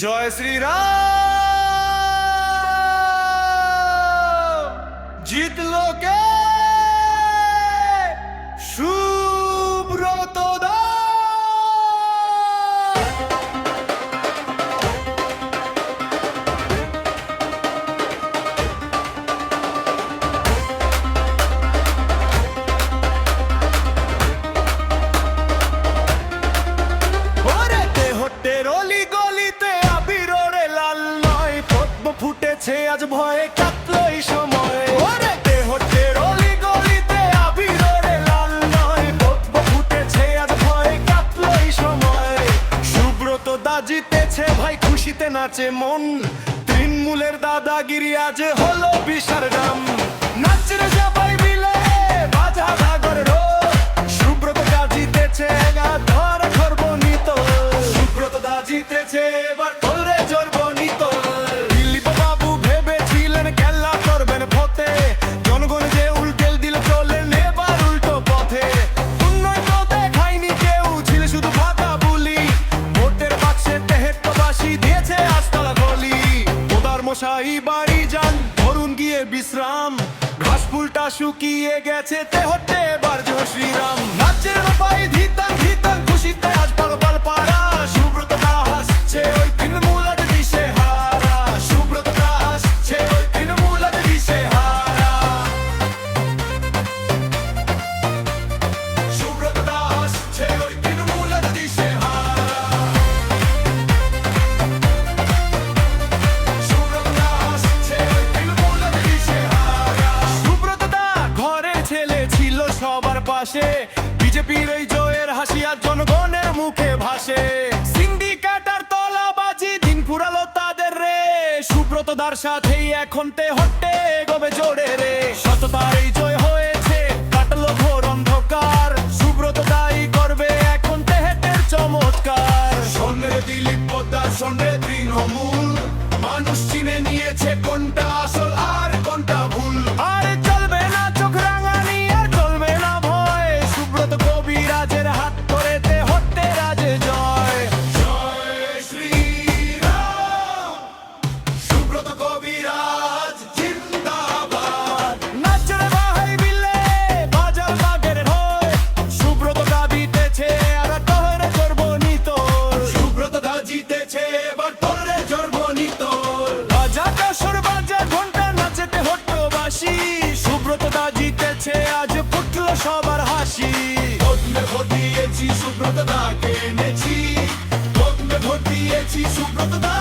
জয় শ্রীরাম। জিতলো কে? সুব্রত দা। ফুটেছে আজ ভয়ে কাটলই সময়। ওরে দেহটের অলি গলিতে আবিরে লাল নয়, পদ্ম ফুটেছে আজ ভয়ে কাটলই সময়। সুব্রত দা জিতেছে ভাই, খুশিতে নাচে মন। তৃণমূলের দাদাগিরি আজ হলো বিশাল নাম। নাচে রে সবাই মিলে বাজা ভাগর রো। সুব্রত দা জিতেছে গা ধর খর্বনিত। সুব্রত দা জিতেছে এবার তোরে জর্বনিত। মশাই বাড়ি যান, ধরুন গিয়ে বিশ্রাম। ঘাস ফুলটা শুকিয়ে গেছে, তেহট্টে এবার জয় শ্রীরাম। নাচের রূপাই ধিতান ধিতান, খুশিতে আজ পালপাল পাড়া। সুব্রত দা হাসছে ওই তৃণমূল আজ দিশে হারা। সুব্রত দা হাসছে ওই তৃণমূল আজ দিশে হারা। সুব্রত দা হাসছে ওই তৃণমূল আজ দিশে হারা। সবার পাশে বিজেপির এই জয়ের হাসি আর জনগণের মুখে ভাসে। সিন্ডিকেট আর তলাবাজি দিন ফুরালো তাদের রে। সুব্রত দার সাথেই এখন তেহট্টে গবে জোরে রে। সততার এই জয় হয়েছে, কাটলো ঘোর অন্ধকার। সুব্রত দাই করবে এখন তেহট্টের চমৎকার। সন্ধ্যে দিলীপ পোদ্দার, সন্ধ্যে তৃণমূল। মানুষ চিনে নিয়েছে কোনটা আসল আর কোনটা ভুল। আর চলবে না চোখ রাঙানি, আর চলবে না ভয়। সুব্রত কবিরাজের হাত ধরে তেহট্টে রাজে জয়। জয় শ্রীরাম। সুব্রত কবিরাজ জিন্দাবাদ। নাচে রে ভাই মিলে বাজার বাগের ঢোল। সুব্রত দা জিতেছে আর তোরে জর্বনিত। সুব্রত দা জিতেছে এবার তোরে জর্বনিত। বাজা কাসর বাজা ঘন্টা নাচে তেহট্টবাসী। সুব্রত দা জিতেছে আজ ফুটলো সবার হাসি। ভোট দিয়েছি সুব্রত দাকে এনেছি। ভোট দিয়েছি সুব্রত দা।